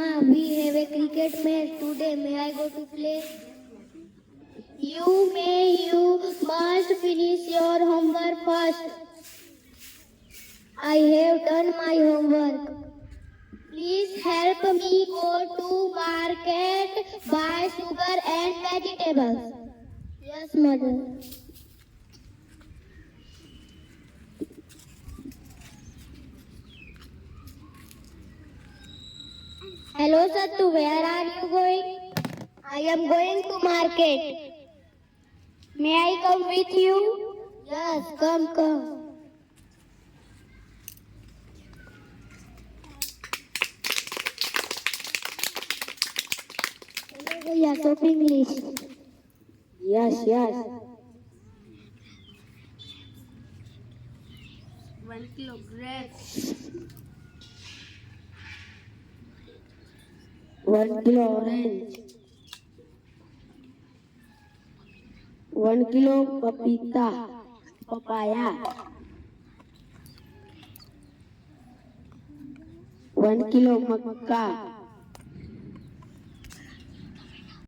Mama, we have a cricket match today. May I go to play? You must finish your homework first. I have done my homework. Please help me go to market, buy sugar and vegetables. Yes, mother. Hello, Sattu. Where are you going? I am going to market. May I come with you? Yes, come. Yeah, shopping list. Yes. 1 kilo grapes. 1 kilo orange. 1 kilo papaya. 1 kilo makka.